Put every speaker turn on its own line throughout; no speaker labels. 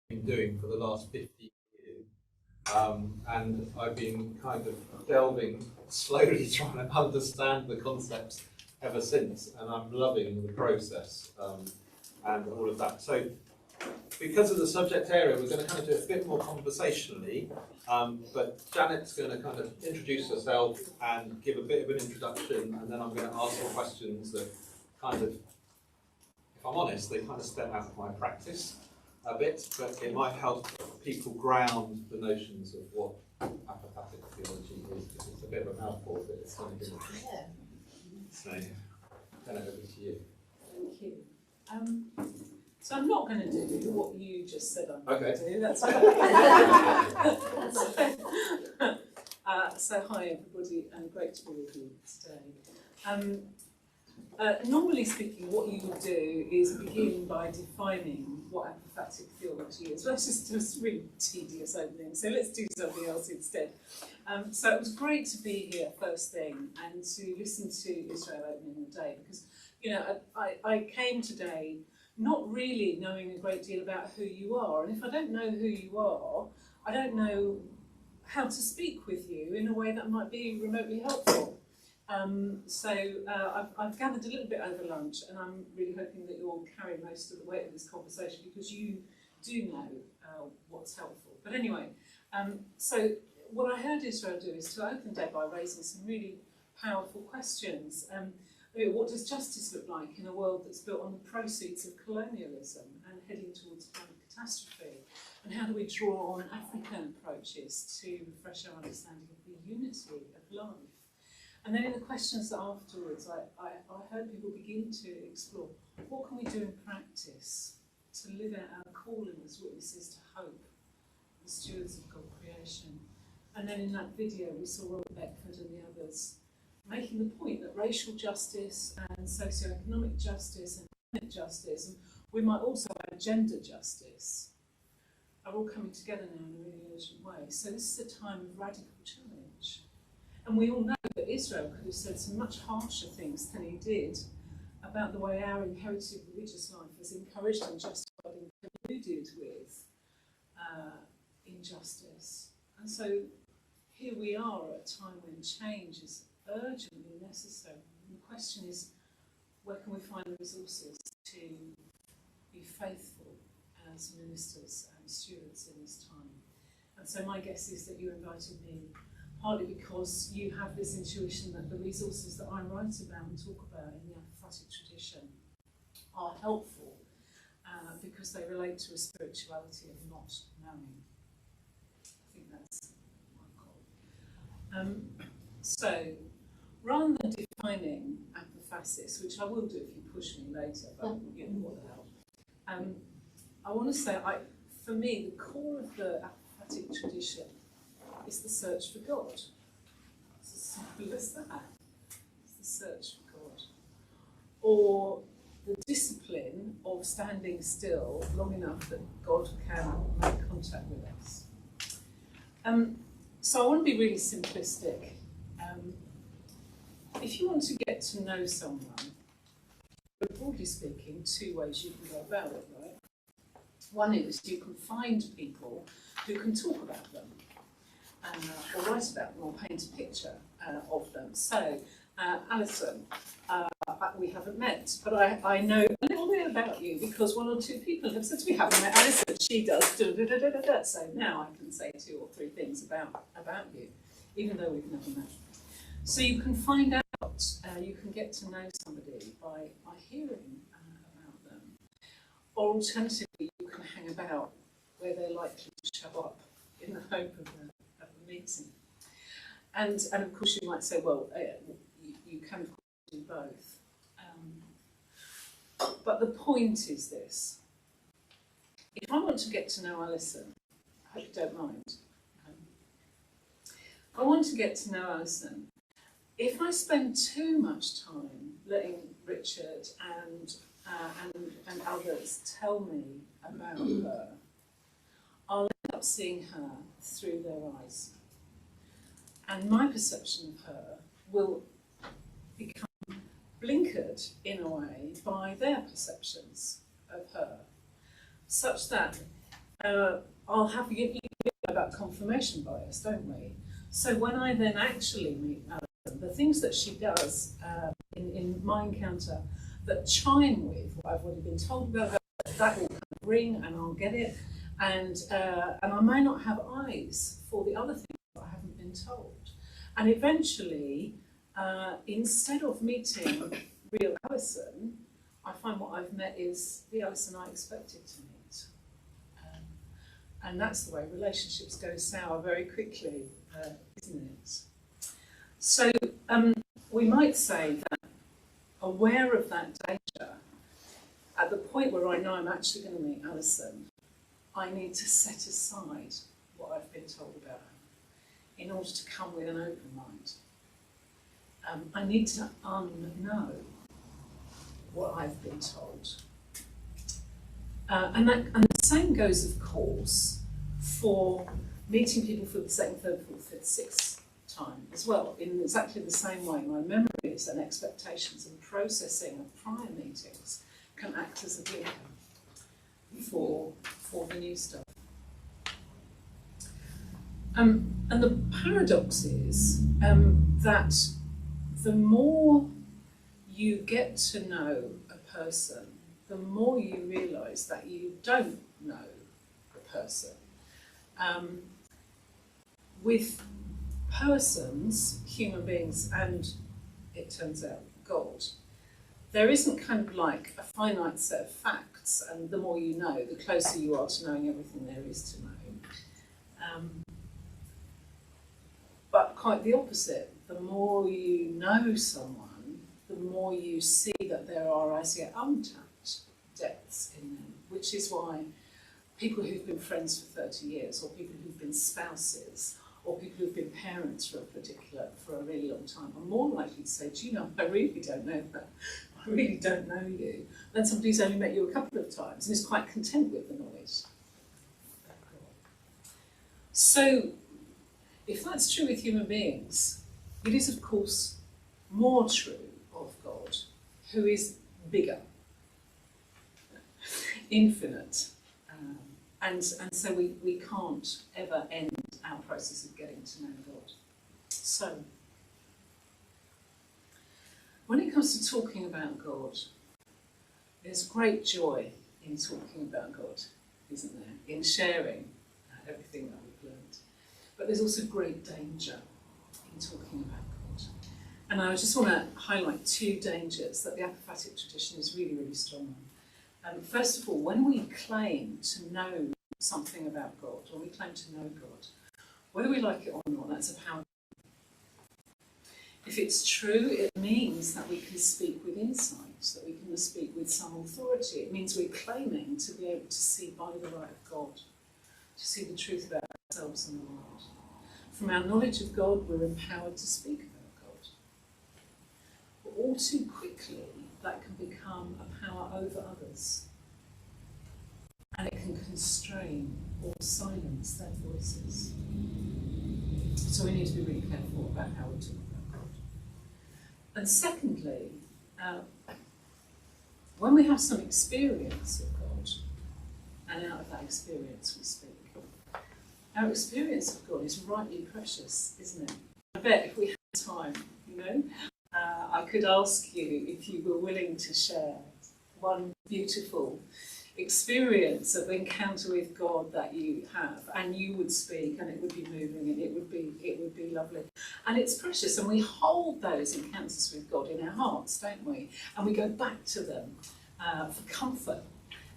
been doing for the last 50 years. And I've been kind of delving slowly, trying to understand the concepts ever since, and I'm loving the process and all of that. So, because of the subject area, we're going to kind of do it a bit more conversationally, but Janet's going to kind of introduce herself and give a bit of an introduction, and then I'm going to ask some questions that kind of, if I'm honest, they kind of step out of my practice a bit, but it might help people ground the notions of what apophatic theology is, because it's a bit of a mouthful, but it's something different. So, turn it over to you.
Thank you. So I'm not going to do what you just said I'm
Okay.
going to do. That's so hi everybody, and great to be with you today. Normally speaking, what you would do is begin by defining what apophatic theology is. Let's just do a really tedious opening, so let's do something else instead. So it was great to be here first thing and to listen to Israel opening the day, because I came today not really knowing a great deal about who you are, and if I don't know who you are, I don't know how to speak with you in a way that might be remotely helpful. I've gathered a little bit over lunch, and I'm really hoping that you'll carry most of the weight of this conversation, because you do know what's helpful. But anyway, so what I heard Israel do is to open day by raising some really powerful questions. What does justice look like in a world that's built on the proceeds of colonialism and heading towards climate catastrophe? And how do we draw on African approaches to refresh our understanding of the unity of life? And then in the questions afterwards, I heard people begin to explore, what can we do in practice to live out our calling as witnesses to hope, the stewards of God's creation? And then in that video, we saw Robert Beckford and the others making the point that racial justice and socioeconomic justice and climate justice, and we might also add gender justice, are all coming together now in a really urgent way. So this is a time of radical challenge. And we all know that Israel could have said some much harsher things than he did about the way our inherited religious life has encouraged and justified and colluded with injustice. And so here we are at a time when change is urgently necessary. And the question is, where can we find the resources to be faithful as ministers and stewards in this time? And so my guess is that you invited me partly because you have this intuition that the resources that I write about and talk about in the apophatic tradition are helpful because they relate to a spirituality of not knowing. I think that's my goal. So, rather than defining apophasis, which I will do if you push me later, but what the hell, I want to say, for me, the core of the apophatic tradition is the search for God. It's as simple as that. It's the search for God. Or the discipline of standing still long enough that God can make contact with us. So I want to be really simplistic. If you want to get to know someone, broadly speaking, two ways you can go about it, right? One is you can find people who can talk about them, or write about them, or paint a picture of them. So, Alison, we haven't met, but I know a little bit about you because one or two people have said we haven't met Alison. She does da-da-da-da-da-da. So now I can say 2 or 3 things about you, even though we've never met. So you can find out, you can get to know somebody by hearing about them. Or alternatively, you can hang about where they're likely to show up in the hope of a meeting. And of course you might say, well, you can of course do both. But the point is this. If I want to get to know Alison, I hope you don't mind. I want to get to know Alison. If I spend too much time letting Richard and others tell me about her, I'll end up seeing her through their eyes. And my perception of her will become blinkered, in a way, by their perceptions of her, such that I'll have you know about confirmation bias, don't we? So when I then actually meet Alison, the things that she does in my encounter that chime with what I've already been told about her, that will kind of ring and I'll get it. And I may not have eyes for the other things that I haven't been told. And eventually, instead of meeting real Alison, I find what I've met is the Alison I expected to meet. And that's the way relationships go sour very quickly, isn't it? So we might say that aware of that danger, at the point where I know I'm actually going to meet Alison, I need to set aside what I've been told about her in order to come with an open mind. I need to unknow what I've been told. And the same goes, of course, for meeting people for the second, third, fourth, fifth, sixth time as well, in exactly the same way. My memories and expectations and processing of prior meetings can act as a blinker for the new stuff. And the paradox is that the more you get to know a person, the more you realise that you don't know the person. With persons, human beings, and it turns out God, there isn't kind of like a finite set of facts, and the more you know, the closer you are to knowing everything there is to know. But quite the opposite. The more you know someone, the more you see that there are as yet untapped depths in them, which is why people who've been friends for 30 years, or people who've been spouses, or people who've been parents for a really long time, are more likely to say, do you know, I really don't know that. I really don't know you. Than somebody who's only met you a couple of times and is quite content with the knowledge. So, if that's true with human beings, it is of course more true of God, who is bigger, infinite, and so we can't ever end our process of getting to know God. So, when it comes to talking about God, there's great joy in talking about God, isn't there? In sharing everything that we've learned. But there's also great danger in talking about God. And I just want to highlight two dangers that the apophatic tradition is really, really strong on. First of all, when we claim to know something about God, or we claim to know God, whether we like it or not, that's a power. If it's true, it means that we can speak with insight, that we can speak with some authority. It means we're claiming to be able to see by the light of God, to see the truth about ourselves and the world. From our knowledge of God, we're empowered to speak about God. But all too quickly, that can become a power over others. And it can constrain or silence their voices. So we need to be really careful about how we talk about God. And secondly, when we have some experience of God, and out of that experience we speak, our experience of God is rightly precious, isn't it? I bet if we had time, I could ask you if you were willing to share one beautiful experience of encounter with God that you have, and you would speak, and it would be moving, and it would be lovely, and it's precious, and we hold those encounters with God in our hearts, don't we? And we go back to them for comfort,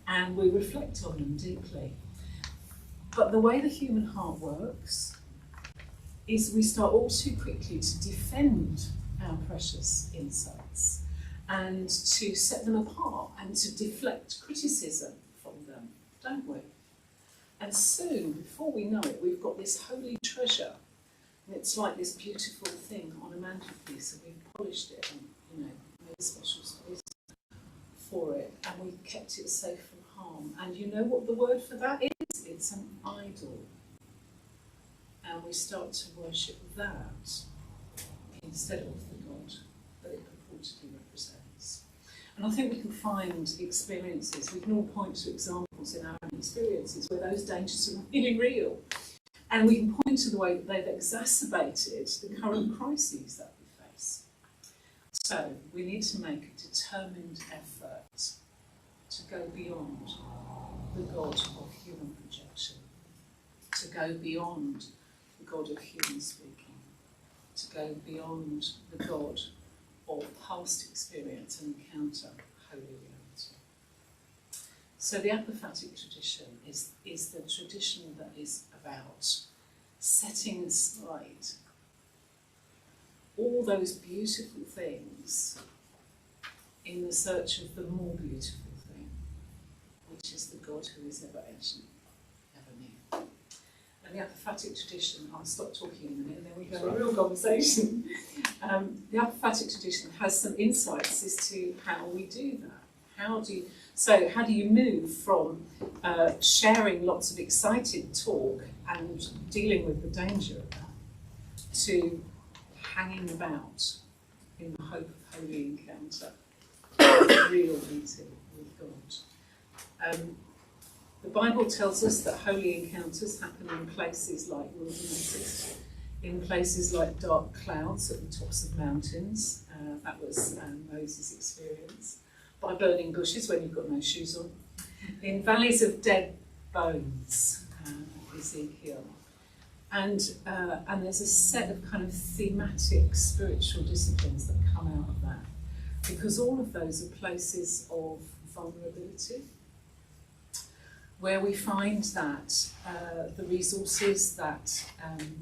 and we reflect on them deeply. But the way the human heart works is we start all too quickly to defend our precious insights and to set them apart and to deflect criticism from them, don't we? And soon, before we know it, we've got this holy treasure, and it's like this beautiful thing on a mantelpiece, and we've polished it and made a special space for it, and we've kept it safe from harm. And you know what the word for that is? It's an idol. And we start to worship that instead of the God that it purportedly represents. And I think we can find experiences, we can all point to examples in our own experiences where those dangers are really real. And we can point to the way that they've exacerbated the current crises that we face. So we need to make a determined effort to go beyond the God of human projection, to go beyond the God of human speaking, to go beyond the God of past experience and encounter holy reality. So the apophatic tradition is the tradition that is about setting aside all those beautiful things in the search of the more beautiful thing, which is the God who is ever ancient, ever near. And the apophatic tradition, I'll stop talking in a minute and then we can have a real conversation. The apophatic tradition has some insights as to how we do that. How do you move from sharing lots of excited talk and dealing with the danger of that to hanging about in the hope of holy encounter, real meeting with God? The Bible tells us that holy encounters happen in places like wildernesses, in places like dark clouds at the tops of mountains. That was Moses' experience. By burning bushes when you've got no shoes on. In valleys of dead bones, Ezekiel. And there's a set of kind of thematic spiritual disciplines that come out of that. Because all of those are places of vulnerability, where we find that the resources that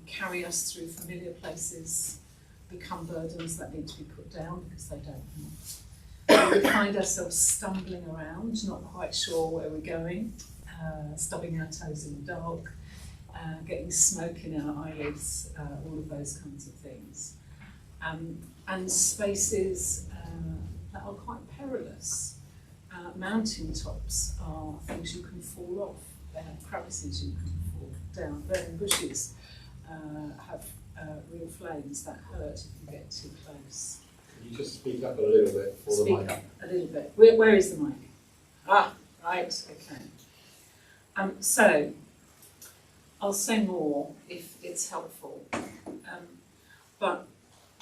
carry us through familiar places become burdens that need to be put down because they don't have. We find ourselves stumbling around, not quite sure where we're going, stubbing our toes in the dark, getting smoke in our eyelids, all of those kinds of things. And spaces that are quite perilous. Mountain tops are things you can fall off, they have crevices you can fall down. Burning bushes have real flames that hurt if you get too close.
Can you just speak up a little bit for the mic?
Speak up a little bit. Where is the mic? Ah, right, okay. So, I'll say more if it's helpful. But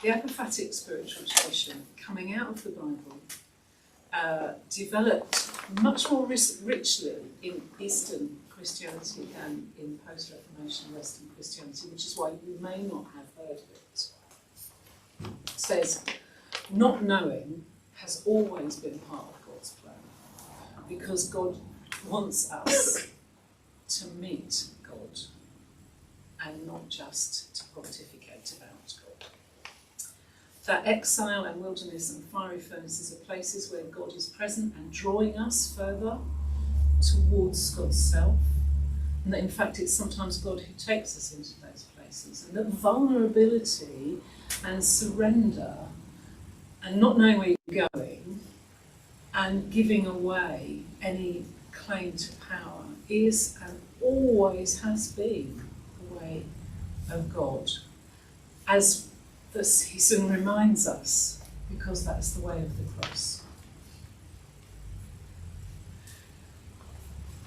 the apophatic spiritual tradition coming out of the Bible developed much more richly in Eastern Christianity than in post-Reformation Western Christianity, which is why you may not have heard of it. It says, not knowing has always been part of God's plan, because God wants us to meet God and not just to pontificate about God. That exile and wilderness and fiery furnaces are places where God is present and drawing us further towards God's self, and that in fact it's sometimes God who takes us into those places, and that vulnerability and surrender and not knowing where you're going and giving away any claim to power is and always has been the way of God, as the season reminds us, because that's the way of the cross.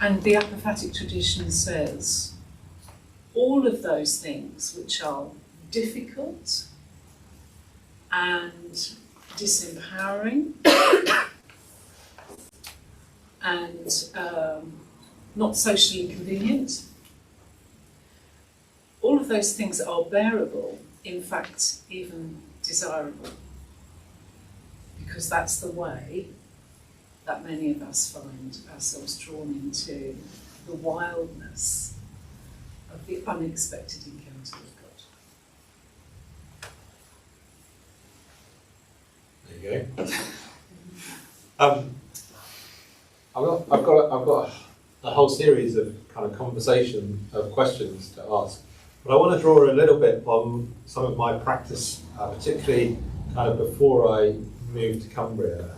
And the apophatic tradition says all of those things which are difficult and disempowering and not socially convenient, all of those things are bearable, in fact even desirable, because that's the way that many of us find ourselves drawn into the wildness of the unexpected encounter with God.
There you go. I've got a whole series of kind of conversation of questions to ask, but I want to draw a little bit on some of my practice, particularly kind of before I moved to Cumbria.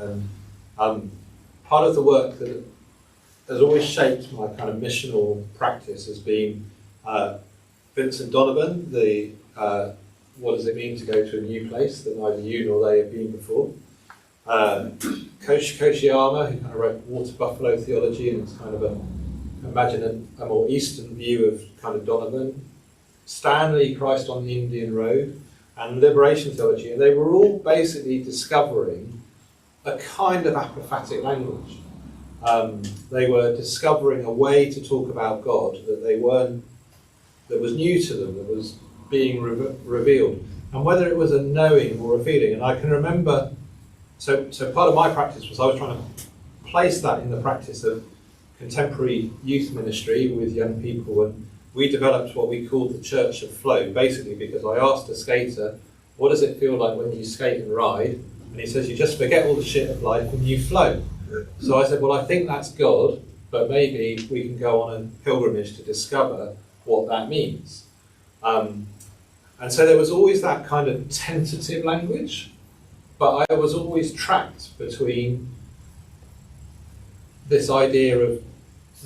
And part of the work that has always shaped my kind of missional practice has been Vincent Donovan, the what does it mean to go to a new place that neither you nor they have been before. Kochiyama, who kind of wrote Water Buffalo Theology, and it's kind of imagine a more Eastern view of kind of Donovan, Stanley, Christ on the Indian Road, and liberation theology, and they were all basically discovering a kind of apophatic language. They were discovering a way to talk about God that was new to them, that was being revealed, and whether it was a knowing or a feeling. And I can remember, so part of my practice was I was trying to place that in the practice of contemporary youth ministry with young people, and we developed what we called the Church of Flow, basically because I asked a skater, what does it feel like when you skate and ride? And he says, you just forget all the shit of life and you flow. So I said, well, I think that's God, but maybe we can go on a pilgrimage to discover what that means. And so there was always that kind of tentative language, but I was always trapped between this idea of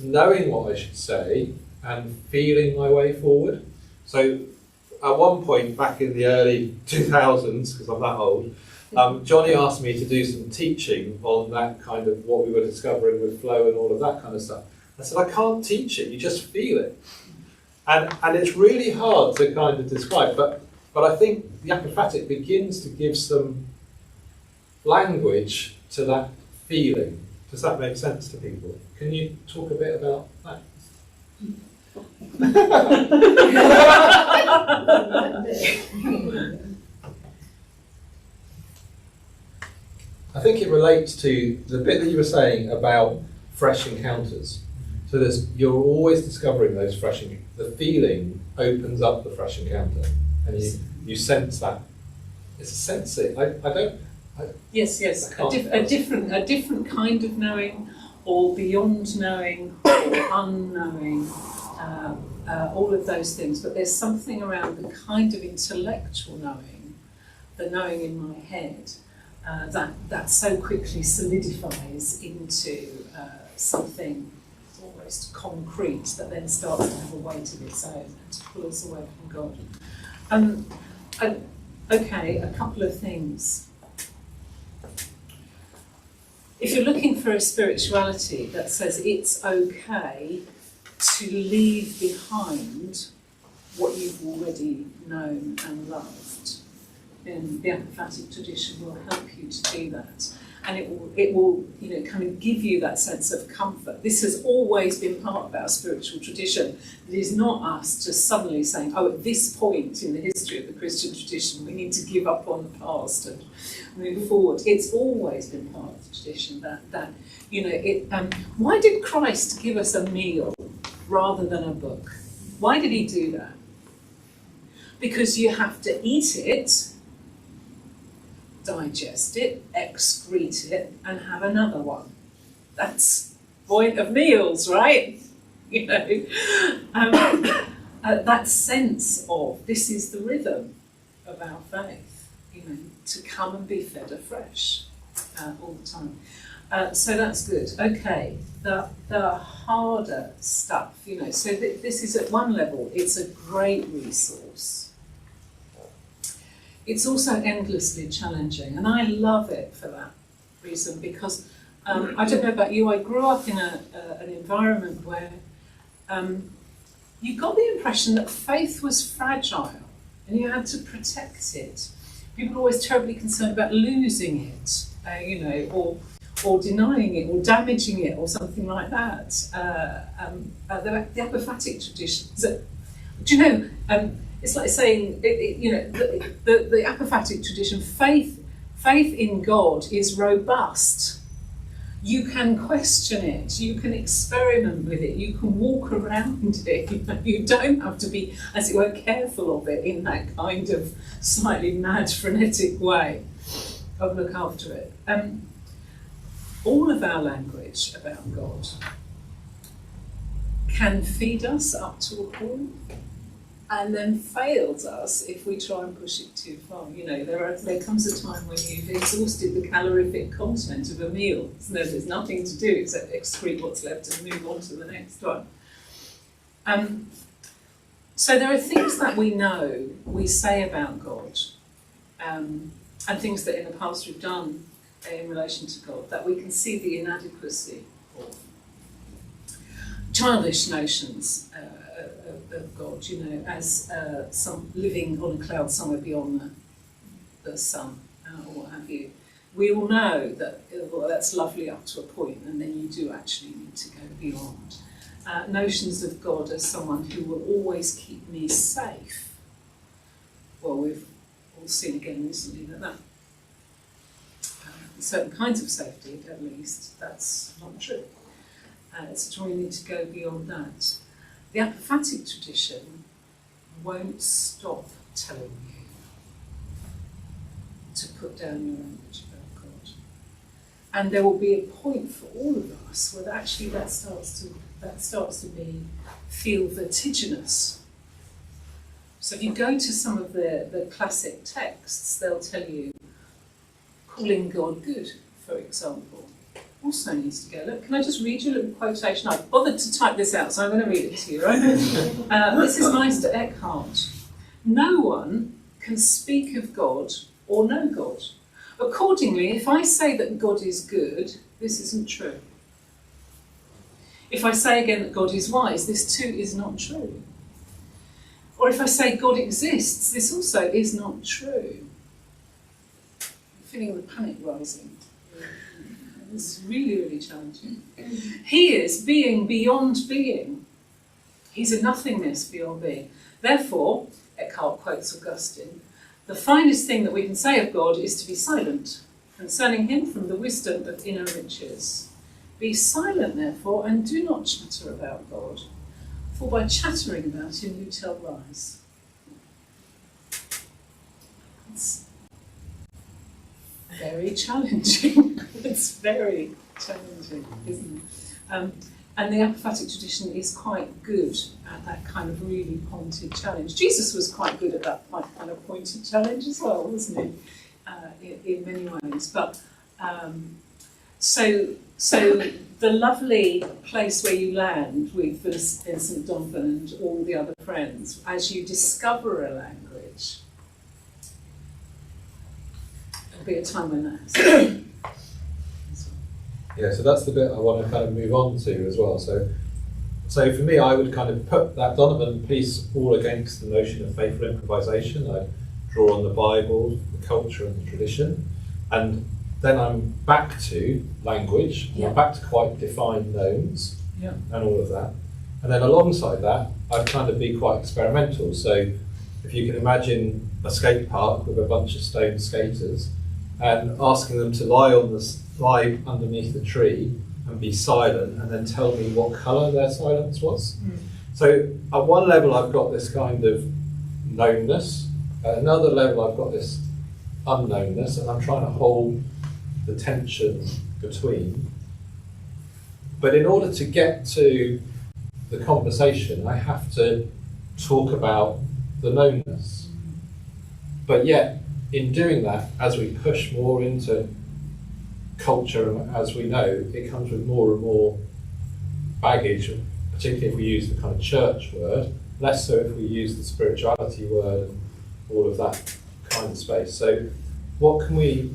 knowing what I should say and feeling my way forward. So at one point back in the early 2000s, because I'm that old, Johnny asked me to do some teaching on that kind of what we were discovering with flow and all of that kind of stuff. I said, I can't teach it, you just feel it. And it's really hard to kind of describe, but I think the apophatic begins to give some language to that feeling. Does that make sense to people? Can you talk a bit about that? I think it relates to the bit that you were saying about fresh encounters. So you're always discovering those fresh encounters. The feeling opens up the fresh encounter, and you sense that. It's a sensing.
Yes. A different kind of knowing, or beyond knowing, or unknowing. All of those things. But there's something around the kind of intellectual knowing, the knowing in my head, that so quickly solidifies into something almost concrete that then starts to have a weight of its own and to pull us away from God. Okay, a couple of things. If you're looking for a spirituality that says it's okay to leave behind what you've already known and loved, then the apophatic tradition will help you to do that. And it will kind of give you that sense of comfort. This has always been part of our spiritual tradition. It is not us just suddenly saying, oh, at this point in the history of the Christian tradition, we need to give up on the past and move forward. It's always been part of the tradition why did Christ give us a meal rather than a book? Why did he do that? Because you have to eat it, digest it, excrete it, and have another one. That's the point of meals, right? That sense of this is the rhythm of our faith, to come and be fed afresh all the time. So that's good. Okay, the harder stuff, so this is at one level, it's a great resource. It's also endlessly challenging, and I love it for that reason, because I don't know about you, I grew up in an environment where you got the impression that faith was fragile and you had to protect it. People were always terribly concerned about losing it, or denying it, or damaging it, or something like that. The apophatic tradition. So, do you know? It's like saying, the apophatic tradition. Faith in God is robust. You can question it. You can experiment with it. You can walk around it. You don't have to be, as it were, careful of it in that kind of slightly mad, frenetic way. Of look after it. All of our language about God can feed us up to a point and then fails us if we try and push it too far. There comes a time when you've exhausted the calorific content of a meal. So there's nothing to do except excrete what's left and move on to the next one. So there are things that we say about God, and things that in the past we've done in relation to God, that we can see the inadequacy of. childish notions of God, you know, as some living on a cloud somewhere beyond the sun, or what have you. We all know that, well, that's lovely up to a point, and then you do actually need to go beyond. Notions of God as someone who will always keep me safe. Well, we've all seen again recently that certain kinds of safety, at least, that's not true. So we need to go beyond that. The apophatic tradition won't stop telling you to put down your language about God. And there will be a point for all of us where actually that starts to feel vertiginous. So if you go to some of the classic texts, they'll tell you, calling God good, for example, also needs to go. Look, can I just read you a little quotation? I've bothered to type this out, so I'm going to read it to you, right? This is Meister Eckhart. No one can speak of God or know God. Accordingly, if I say that God is good, this isn't true. If I say again that God is wise, this too is not true. Or if I say God exists, this also is not true. I'm feeling the panic rising. It's really, really challenging. He is being beyond being. He's a nothingness beyond being. Therefore, Eckhart quotes Augustine, the finest thing that we can say of God is to be silent, concerning him from the wisdom of inner riches. Be silent, therefore, and do not chatter about God, for by chattering about him you tell lies. It's very challenging. It's very challenging, isn't it? And the apophatic tradition is quite good at that kind of really pointed challenge. Jesus was quite good at that kind of pointed challenge as well, wasn't he? In many ways. But so the lovely place where you land with Vincent Donovan and all the other friends, as you discover a language, there'll be a time when that
Yeah, so that's the bit I want to kind of move on to as well. So for me, I would kind of put that Donovan piece all against the notion of faithful improvisation. I draw on the Bible, the culture and the tradition, and then I'm back to language,
Yeah.
I'm back to quite defined knowns,
Yeah.
and all of that. And then alongside that, I'd kind of be quite experimental. So if you can imagine a skate park with a bunch of stone skaters and asking them to lie underneath the tree and be silent and then tell me what colour their silence was.
Mm.
So at one level I've got this kind of knownness, at another level I've got this unknownness, and I'm trying to hold the tension between. But in order to get to the conversation, I have to talk about the knownness. But yet, in doing that, as we push more into culture, and as we know, it comes with more and more baggage, particularly if we use the kind of church word, less so if we use the spirituality word and all of that kind of space. So what can we,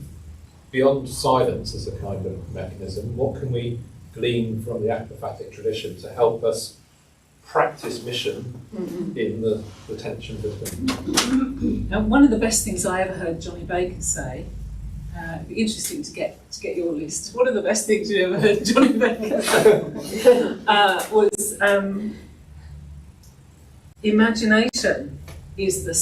beyond silence as a kind of mechanism, what can we glean from the apophatic tradition to help us practice mission in the tension between?
Now, one of the best things I ever heard Johnny Baker say, it'd be interesting to get your list. One of the best things you ever heard Johnny Baker say was imagination is the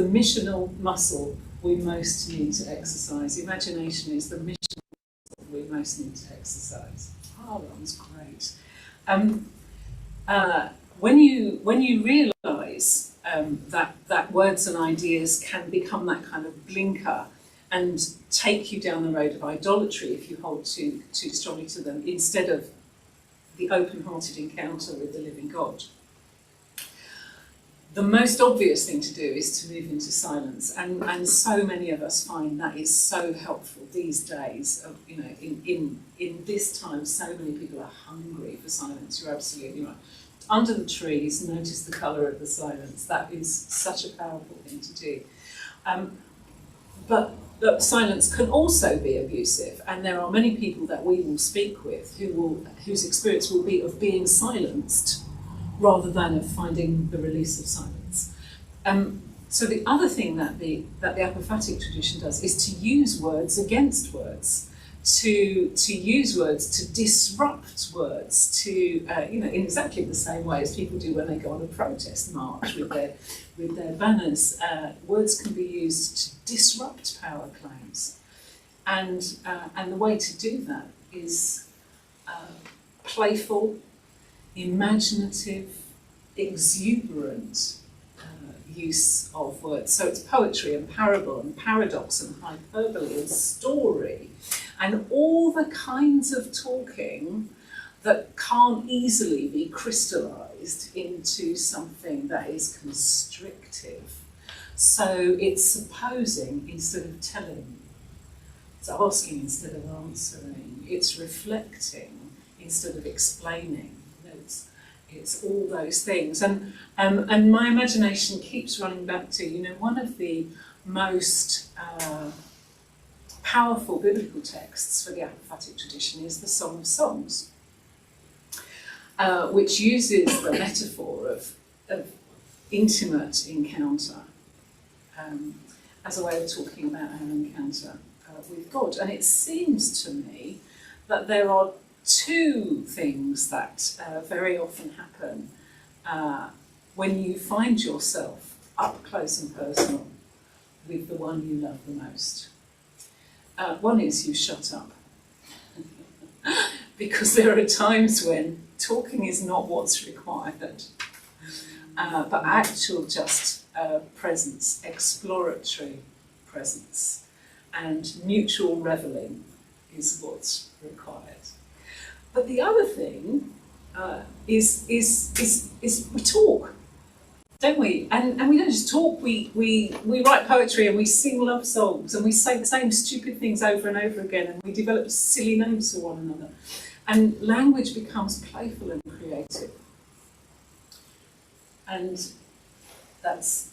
missional muscle we most need to exercise. Imagination is the missional muscle we most need to exercise. Oh, that was great. When you realise that words and ideas can become that kind of blinker and take you down the road of idolatry if you hold too strongly to them, instead of the open-hearted encounter with the living God, the most obvious thing to do is to move into silence, and so many of us find that is so helpful these days. You know, in this time, so many people are hungry for silence. You're absolutely right. Under the trees, notice the colour of the silence. That is such a powerful thing to do. but silence can also be abusive, and there are many people that we will speak with whose experience will be of being silenced rather than of finding the release of silence. So the other thing that the apophatic tradition does is to use words against words, to use words to disrupt words, to in exactly the same way as people do when they go on a protest march with their banners. Words can be used to disrupt power claims, and the way to do that is playful, imaginative, exuberant use of words. So it's poetry and parable and paradox and hyperbole and story and all the kinds of talking that can't easily be crystallized into something that is constrictive. So it's supposing instead of telling, it's asking instead of answering, it's reflecting instead of explaining. It's all those things, and my imagination keeps running back to, one of the most powerful biblical texts for the apophatic tradition is the Song of Songs, which uses the metaphor of intimate encounter as a way of talking about our encounter with God. And it seems to me that there are two things that very often happen when you find yourself up close and personal with the one you love the most. One is you shut up. Because there are times when talking is not what's required, but actual just presence, exploratory presence, and mutual revelling is what's required. But the other thing is we talk, don't we? And we don't just talk, we write poetry and we sing love songs and we say the same stupid things over and over again, and we develop silly names for one another. And language becomes playful and creative. And that's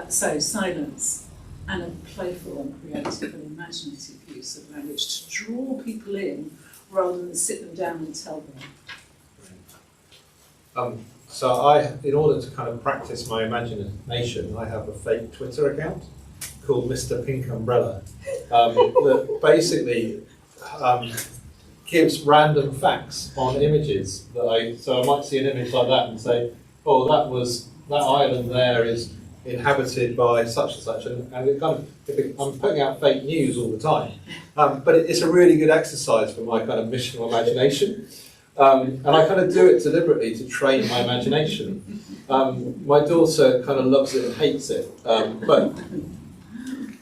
so silence and a playful and creative and imaginative use of language to draw people in rather than sit them down and tell them.
So in order to kind of practice my imagination, I have a fake Twitter account called Mr. Pink Umbrella that basically gives random facts on images so I might see an image like that and say, oh, that island there is inhabited by such and such, and it kind of, I'm putting out fake news all the time, but it's a really good exercise for my kind of missional imagination, and I kind of do it deliberately to train my imagination. My daughter kind of loves it and hates it, but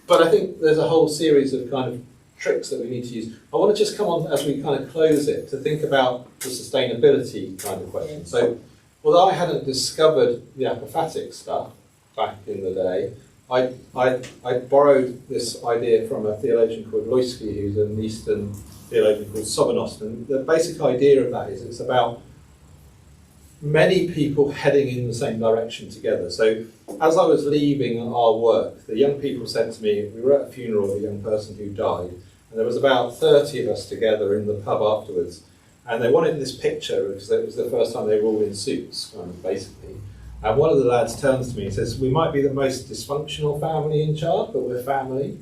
I think there's a whole series of kind of tricks that we need to use. I want to just come on as we kind of close it to think about the sustainability kind of question. So, although I hadn't discovered the apophatic stuff back in the day, I borrowed this idea from a theologian called Loisky, who's an Eastern theologian called Sobernost. And the basic idea of that is it's about many people heading in the same direction together. So as I was leaving our work, the young people said to me, we were at a funeral of a young person who died, and there was about 30 of us together in the pub afterwards. And they wanted this picture because it was the first time they were all in suits, basically. And one of the lads turns to me and says, we might be the most dysfunctional family in charge, but we're family.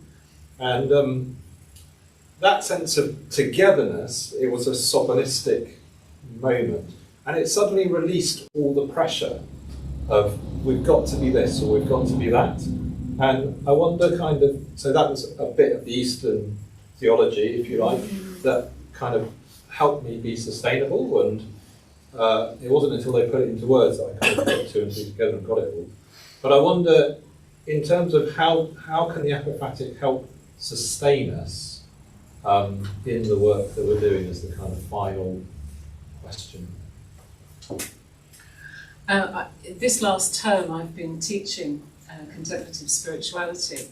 And that sense of togetherness, it was a Sobernistic moment. And it suddenly released all the pressure of, we've got to be this or we've got to be that. And I wonder so that was a bit of the Eastern theology, if you like, that kind of helped me be sustainable, and it wasn't until they put it into words that I kind of put two and two together and got it all. But I wonder, in terms of how can the apophatic help sustain us in the work that we're doing, as the kind of final question.
This last term I've been teaching contemplative spirituality,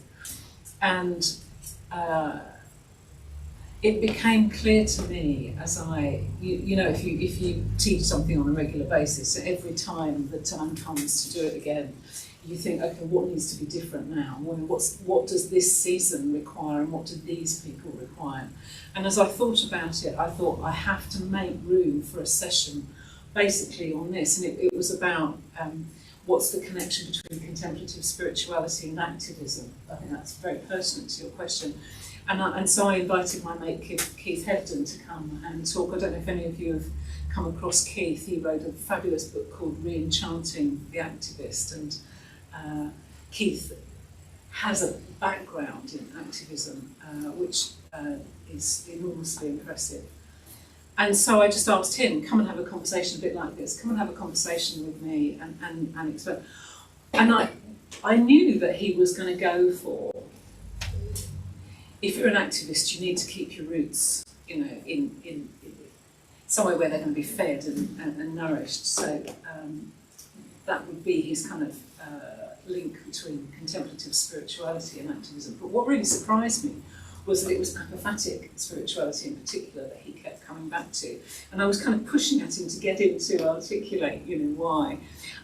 and it became clear to me as if you teach something on a regular basis, so every time the time comes to do it again, you think, okay, what needs to be different now? What does this season require, and what do these people require? And as I thought about it, I thought I have to make room for a session basically on this, and it was about what's the connection between contemplative spirituality and activism. I think that's very pertinent to your question. And so I invited my mate Keith Hebden to come and talk. I don't know if any of you have come across Keith. He wrote a fabulous book called Re-enchanting the Activist, and Keith has a background in activism which is enormously impressive. And so I just asked him, come and have a conversation a bit like this, come and have a conversation with me and explain. And I knew that he was going to go for, if you're an activist, you need to keep your roots, you know, in somewhere where they're going to be fed and nourished. So that would be his kind of link between contemplative spirituality and activism. But what really surprised me was that it was apophatic spirituality in particular that he kept coming back to. And I was kind of pushing at him to get him to articulate, you know, why.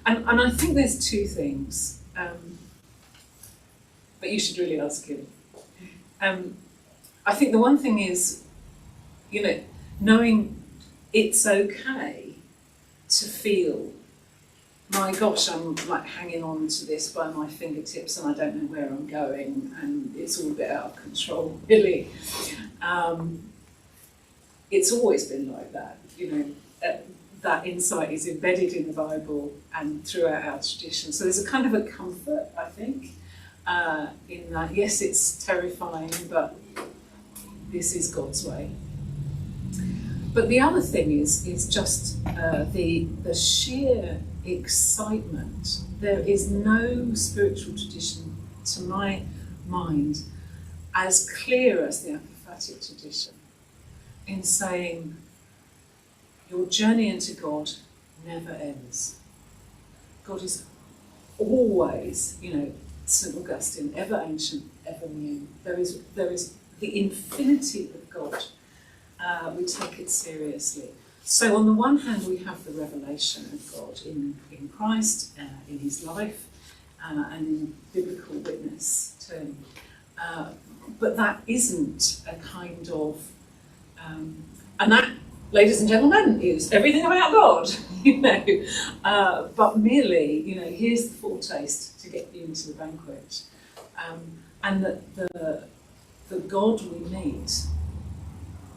And I think there's two things, but you should really ask him. I think the one thing is, you know, knowing it's okay to feel, my gosh, I'm like hanging on to this by my fingertips and I don't know where I'm going and it's all a bit out of control, really. It's always been like that, you know, that insight is embedded in the Bible and throughout our tradition. So there's a kind of a comfort, I think, in that, yes, it's terrifying, but this is God's way. But the other thing is just the sheer excitement. There is no spiritual tradition, to my mind, as clear as the apophatic tradition in saying your journey into God never ends. God is always, you know, St. Augustine, ever ancient, ever new. There is the infinity of God. We take it seriously. So on the one hand, we have the revelation of God in Christ, in his life, and in biblical witness to him. But that isn't a kind of, and that, ladies and gentlemen, is everything about God, you know. But merely, you know, here's the foretaste to get you into the banquet. And that the God we meet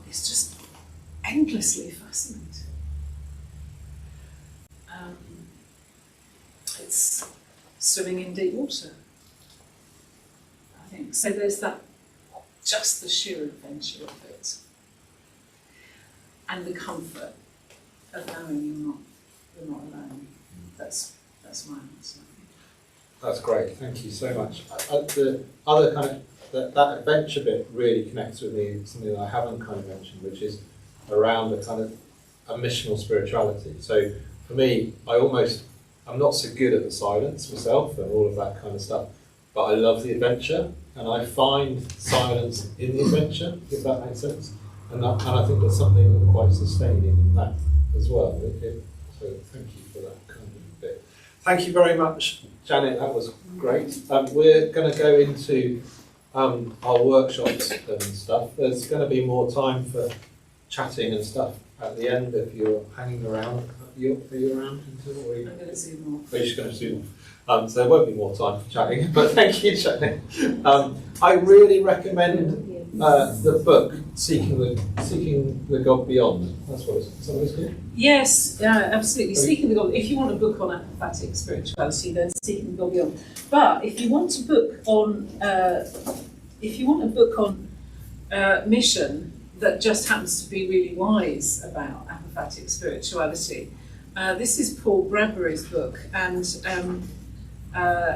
is just endlessly fascinating. It's swimming in deep water, I think. So there's that, just the sheer adventure of it, and the comfort of knowing you're not alone. That's my answer.
That's great, thank you so much. The other kind of, that adventure bit really connects with me, something that I haven't kind of mentioned, which is around the kind of a missional spirituality. So for me, I'm not so good at the silence myself and all of that kind of stuff, but I love the adventure, and I find silence in the adventure, if that makes sense. And I think there's something quite sustaining in that as well. So thank you for that kind of bit. Thank you very much, Janet, that was great. We're going to go into our workshops and stuff. There's going to be more time for chatting and stuff at the end if you're hanging around. Are you around until?
I'm going to zoom off.
We're just going to zoom off. So there won't be more time for chatting, but thank you, Janet. I really recommend the book, Seeking the God Beyond. That's what it's. Somebody's good?
Yes, yeah, absolutely. Seeking the God. If you want a book on apophatic spirituality, then Seeking the God Beyond. But if you want a book on, mission that just happens to be really wise about apophatic spirituality, this is Paul Bradbury's book, and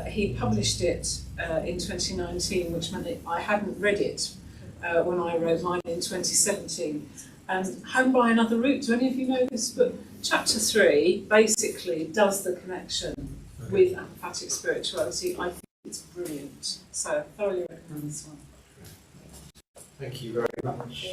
he published it in 2019, which meant that I hadn't read it when I wrote mine in 2017. Home by Another Route, do any of you know this book? Chapter 3 basically does the connection with apophatic spirituality. I think it's brilliant. So I thoroughly recommend this one.
Thank you very much.